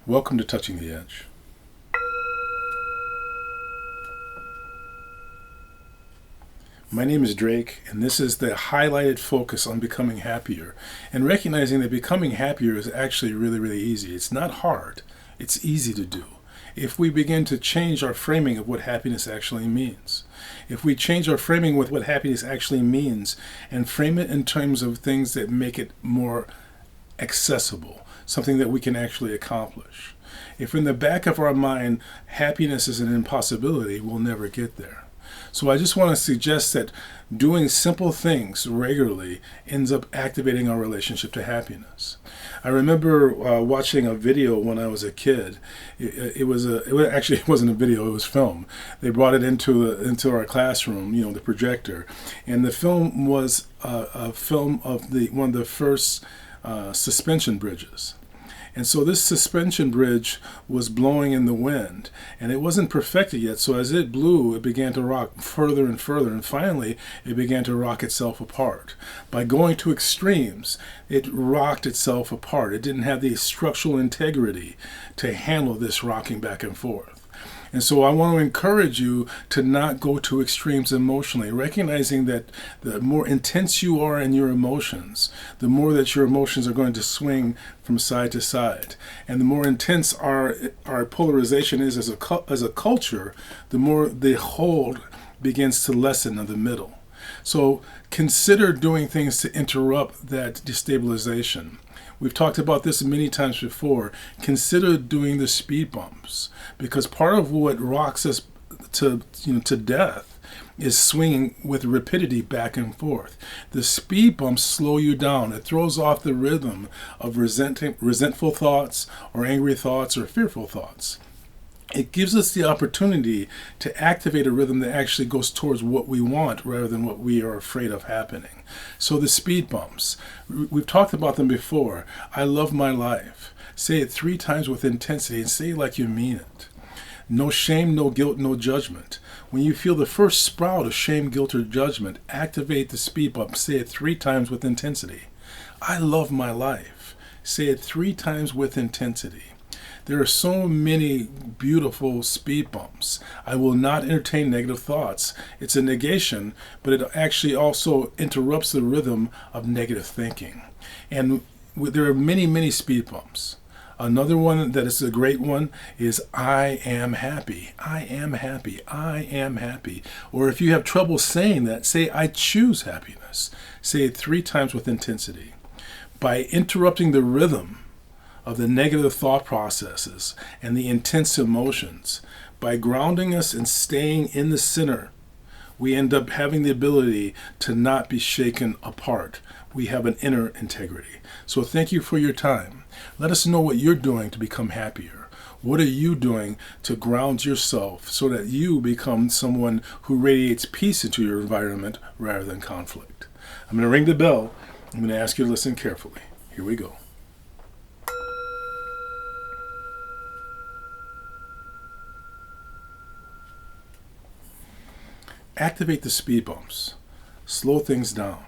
Welcome to Touching the Edge. My name is Drake, and this is the highlighted focus on becoming happier and recognizing that becoming happier is actually really, really easy. It's not hard. It's easy to do. If we begin to change our framing of what happiness actually means. If we change our framing with what happiness actually means and frame it in terms of things that make it more accessible, something that we can actually accomplish. If in the back of our mind, happiness is an impossibility, we'll never get there. So I just want to suggest that doing simple things regularly ends up activating our relationship to happiness. I remember watching a video when I was a kid. It wasn't a video, it was film. They brought it into our classroom, the projector. And the film was a film of one of the first suspension bridges. And so this suspension bridge was blowing in the wind, and it wasn't perfected yet. So as it blew, it began to rock further and further, and finally it began to rock itself apart. By going to extremes, it rocked itself apart. It didn't have the structural integrity to handle this rocking back and forth. And so I want to encourage you to not go to extremes emotionally, recognizing that the more intense you are in your emotions, the more that your emotions are going to swing from side to side. And the more intense our polarization is as a culture, the more the hold begins to lessen in the middle. So consider doing things to interrupt that destabilization. We've talked about this many times before. Consider doing the speed bumps, because part of what rocks us to death is swinging with rapidity back and forth. The speed bumps slow you down. It throws off the rhythm of resentful thoughts or angry thoughts or fearful thoughts. It gives us the opportunity to activate a rhythm that actually goes towards what we want rather than what we are afraid of happening. So the speed bumps, we've talked about them before. I love my life. Say it 3 times with intensity and say it like you mean it. No shame, no guilt, no judgment. When you feel the first sprout of shame, guilt, or judgment, activate the speed bump. Say it 3 times with intensity. I love my life. Say it 3 times with intensity. There are so many beautiful speed bumps. I will not entertain negative thoughts. It's a negation, but it actually also interrupts the rhythm of negative thinking. And there are many, many speed bumps. Another one that is a great one is I am happy. I am happy. I am happy. Or if you have trouble saying that, say I choose happiness. Say it 3 times with intensity. By interrupting the rhythm of the negative thought processes and the intense emotions, by grounding us and staying in the center, we end up having the ability to not be shaken apart. We have an inner integrity. So thank you for your time. Let us know what you're doing to become happier. What are you doing to ground yourself so that you become someone who radiates peace into your environment rather than conflict? I'm going to ring the bell. I'm going to ask you to listen carefully. Here we go. Activate the speed bumps. Slow things down.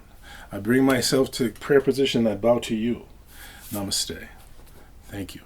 I bring myself to prayer position. I bow to you. Namaste. Thank you.